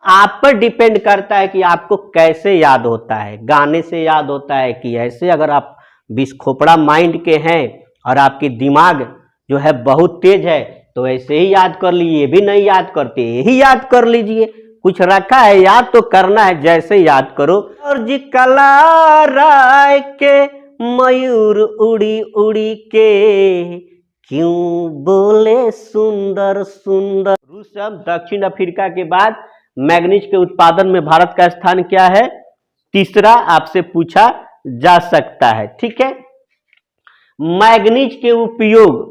आप पर डिपेंड करता है कि आपको कैसे याद होता है, गाने से याद होता है कि ऐसे। अगर आप बिस्खोपड़ा माइंड के हैं और आपकी दिमाग जो है बहुत तेज है तो ऐसे ही याद कर लीजिए, ये भी नहीं याद करते यही याद कर लीजिए। कुछ रखा है याद तो करना है, जैसे याद करो। और जी कला राय के मयूर उड़ी उड़ी के क्यों बोले सुंदर सुंदर। रूस अब दक्षिण अफ्रीका के बाद मैग्नीज के उत्पादन में भारत का स्थान क्या है? तीसरा आपसे पूछा जा सकता है। ठीक है, मैग्नीज के उपयोग,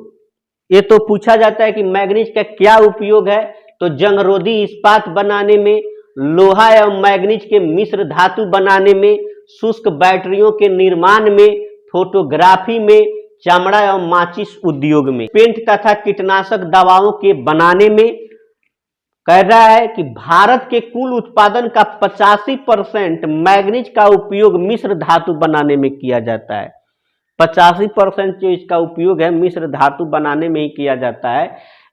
ये तो पूछा जाता है कि मैग्नीज का क्या उपयोग है, तो जंगरोधी इस्पात बनाने में, लोहा एवं मैग्नीज के मिश्र धातु बनाने में, शुष्क बैटरियों के निर्माण में, फोटोग्राफी में, चमड़ा एवं माचिस उद्योग में, पेंट तथा कीटनाशक दवाओं के बनाने में। कह रहा है कि भारत के कुल उत्पादन का 85% मैग्नीज का उपयोग मिश्र धातु बनाने में किया जाता है। 85% जो इसका उपयोग है मिश्र धातु बनाने में ही किया जाता है।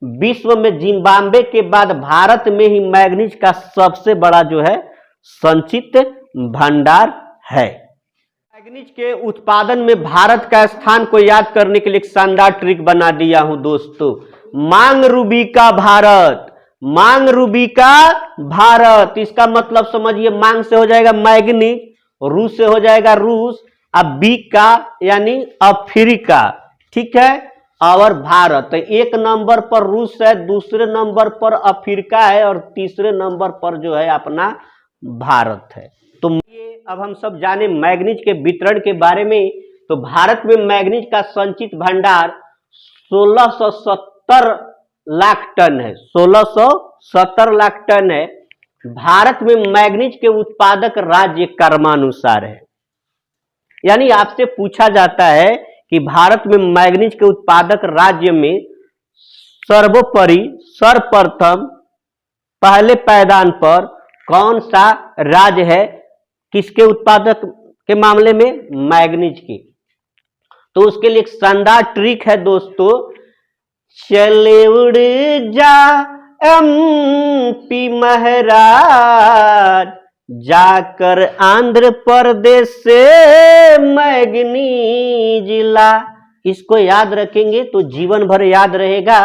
विश्व में जिम्बाब्वे के बाद भारत में ही मैग्नीज का सबसे बड़ा जो है संचित भंडार है। मैग्नीज के उत्पादन में भारत का स्थान को याद करने के लिए एक शानदार ट्रिक बना दिया हूं दोस्तों। मांग रूबिका भारत, मांग रूबिका भारत, इसका मतलब समझिए, मांग से हो जाएगा मैग्नीज, रूस से हो जाएगा रूस, अब बी का यानी अफ्रीका। ठीक है, और भारत, एक नंबर पर रूस है, दूसरे नंबर पर अफ्रीका है और तीसरे नंबर पर जो है अपना भारत है। तो ये अब हम सब जाने मैग्नीज के वितरण के बारे में। तो भारत में मैग्नीज का संचित भंडार 1670 लाख टन है, 1670 लाख टन है। भारत में मैग्नीज के उत्पादक राज्य क्रमानुसार है, यानी आपसे पूछा जाता है कि भारत में मैग्नीज के उत्पादक राज्य में सर्वोपरि सर्वप्रथम पहले पायदान पर कौन सा राज्य है? किसके उत्पादक के मामले में? मैग्नीज के। तो उसके लिए एक शानदार ट्रिक है दोस्तों। चले उड़ जा एमपी महाराज, जाकर आंध्र प्रदेश से मैग्नीज ला। इसको याद रखेंगे तो जीवन भर याद रहेगा।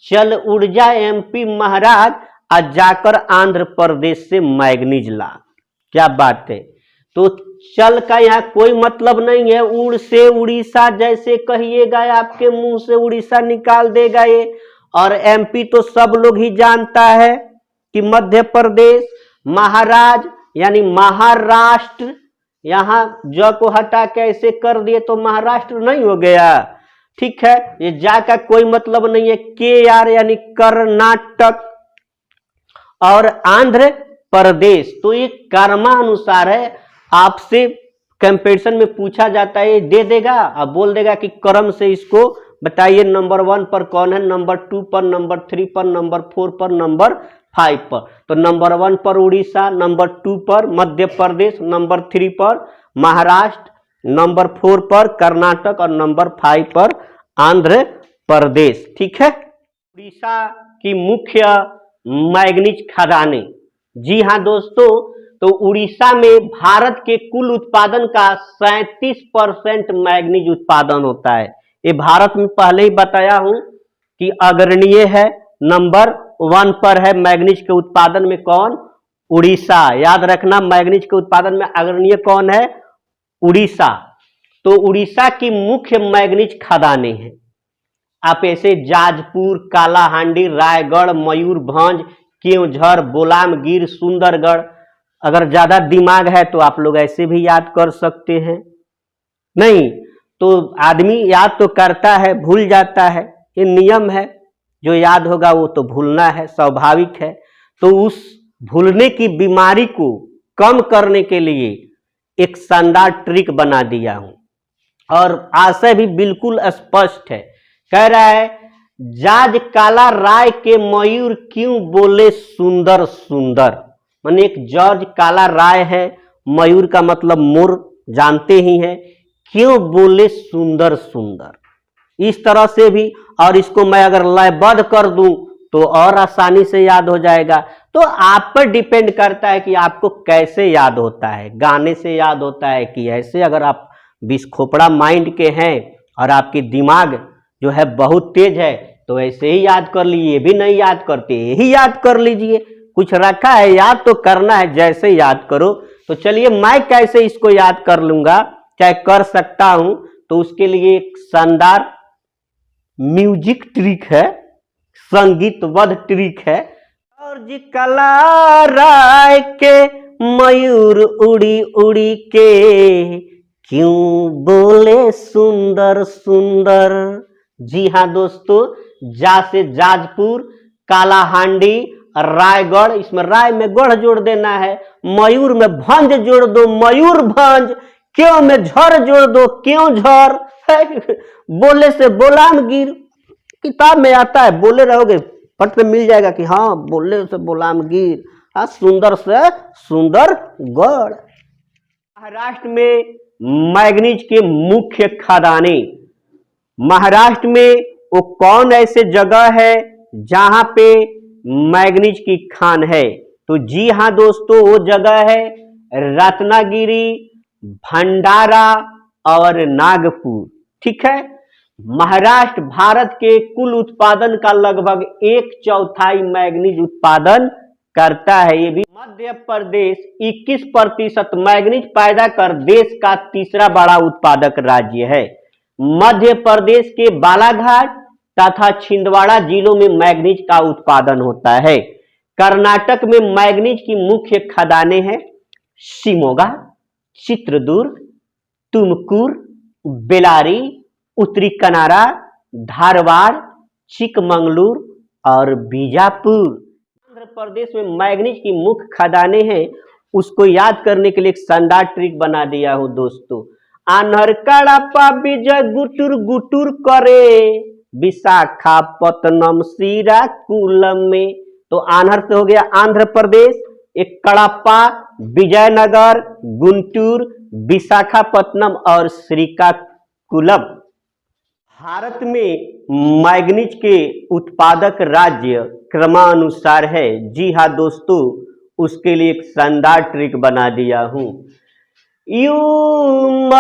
चल उड़ जा एमपी महाराज, आज जाकर आंध्र प्रदेश से मैग्नीज ला। क्या बात है। तो चल का यहाँ कोई मतलब नहीं है, उड़ से उड़ीसा जैसे कहिएगा आपके मुंह से उड़ीसा निकाल देगा ये। और एमपी तो सब लोग ही जानता है कि मध्य प्रदेश, महाराज यानी महाराष्ट्र, यहां ज को हटा के ऐसे कर दिए तो महाराष्ट्र नहीं हो गया। ठीक है, ये जा का कोई मतलब नहीं है। के आर यानी कर्नाटक और आंध्र प्रदेश, तो ये कर्मानुसार है। आपसे कंपैरिजन में पूछा जाता है, ये दे देगा, अब बोल देगा कि क्रम से इसको बताइए, नंबर 1 पर कौन है, नंबर 2 पर, नंबर 3 पर, नंबर 4 पर, नंबर 5 पर। तो नंबर 1 पर उड़ीसा, नंबर 2 पर मध्य प्रदेश, नंबर 3 पर महाराष्ट्र, नंबर 4 पर कर्नाटक और नंबर 5 पर आंध्र प्रदेश। ठीक है, उड़ीसा की मुख्य मैग्नीज खदानें। जी हाँ दोस्तों, तो उड़ीसा में भारत के कुल उत्पादन का 37% मैग्नीज उत्पादन होता है। ये भारत में पहले ही बताया हूं कि अग्रणीय है, नंबर 1 पर है मैग्नीज के उत्पादन में। कौन? उड़ीसा। याद रखना, मैग्नीज के उत्पादन में अग्रणीय कौन है? उड़ीसा। तो उड़ीसा की मुख्य मैग्नीज खदानें हैं। आप ऐसे जाजपुर, कालाहांडी, रायगढ़, मयूरभंज, केवझर, बोलामगिर, सुंदरगढ़, अगर ज्यादा दिमाग है तो आप लोग ऐसे भी याद कर सकते हैं। नहीं तो आदमी याद तो करता है, भूल जाता है, ये नियम है। जो याद होगा वो तो भूलना है, स्वाभाविक है। तो उस भूलने की बीमारी को कम करने के लिए एक शानदार ट्रिक बना दिया हूं और आशय भी बिल्कुल स्पष्ट है। कह रहा है, जाज काला राय के मयूर क्यों बोले सुंदर सुंदर। माने एक जॉर्ज काला राय है, मयूर का मतलब मोर जानते ही हैं, क्यों बोले सुंदर सुंदर। इस तरह से भी, और इसको मैं अगर लयबद्ध कर दूं तो और आसानी से याद हो जाएगा। तो आप पर डिपेंड करता है कि आपको कैसे याद होता है, गाने से याद होता है कि ऐसे। अगर आप बिस्खोपड़ा माइंड के हैं और आपकी दिमाग जो है बहुत तेज है तो ऐसे ही याद कर लीजिए, भी नहीं याद करते यही याद कर लीजिए। कुछ रखा है याद तो करना है, जैसे याद करो। तो चलिए मैं कैसे इसको याद कर लूंगा, चाहे कर सकता हूं, तो उसके लिए एक शानदार म्यूजिक ट्रिक है, संगीतबद्ध ट्रिक है। और जी कला राय के मयूर उड़ी उड़ी के क्यों बोले सुंदर सुंदर। जी हाँ दोस्तों, जा से जाजपुर, कालाहांडी, रायगढ़, इसमें राय में गढ़ जोड़ देना है, मयूर में भंज जोड़ दो, मयूर भंज, क्यों में झर जोड़ दो, क्यों झर, बोले से बोलाम गिर, किताब में आता है, बोले रहोगे पट में मिल जाएगा कि हाँ बोले से बोलाम गिर, हाँ सुंदर से सुंदर गढ़। महाराष्ट्र में मैग्नीज के मुख्य खदाने, महाराष्ट्र में वो कौन ऐसे जगह है जहां पे मैग्नीज की खान है? तो जी हाँ दोस्तों, वो जगह है रत्नागिरी, भंडारा और नागपुर। ठीक है, महाराष्ट्र भारत के कुल उत्पादन का लगभग 1/4 मैग्नीज उत्पादन करता है। ये भी मध्य प्रदेश 21% मैग्नीज पैदा कर देश का तीसरा बड़ा उत्पादक राज्य है। मध्य प्रदेश के बालाघाट तथा छिंदवाड़ा जिलों में मैग्नीज का उत्पादन होता है। कर्नाटक में मैग्नीज की मुख्य खदानें हैं शिमोगा, चित्रदुर्ग, तुमकुर, बेलारी, उत्तरी कनारा, धारवाड़, चिकमंगलुर और बीजापुर। आंध्र प्रदेश में मैग्नीज की मुख्य खदानें हैं, उसको याद करने के लिए एक शानदार ट्रिक बना दिया हूं दोस्तों। आन्हर कड़ापा विजय गुटुर गुटुर करे विशाखापत्तनम श्रीकाकुलम में। तो आन्हर से हो गया आंध्र प्रदेश, एक कड़ापा, विजयनगर, गुंटूर, विशाखापत्तनम और श्रीकाकुलम। भारत में मैग्नीज के उत्पादक राज्य क्रमानुसार है। जी हाँ दोस्तों, उसके लिए एक शानदार ट्रिक बना दिया हूं। यूमरएमपी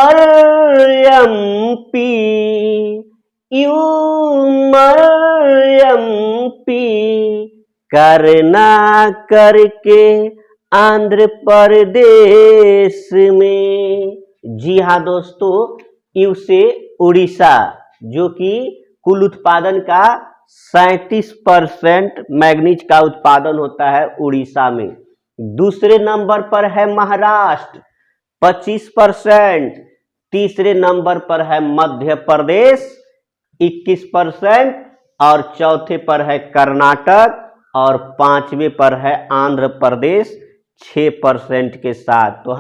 करना करके आंध्र प्रदेश में। जी हाँ दोस्तों, यू से उड़ीसा, जो कि कुल उत्पादन का 37% मैग्नीज का उत्पादन होता है उड़ीसा में। दूसरे नंबर पर है महाराष्ट्र 25%, तीसरे नंबर पर है मध्य प्रदेश 21% और चौथे पर है कर्नाटक और पांचवें पर है आंध्र प्रदेश 6% के साथ। तो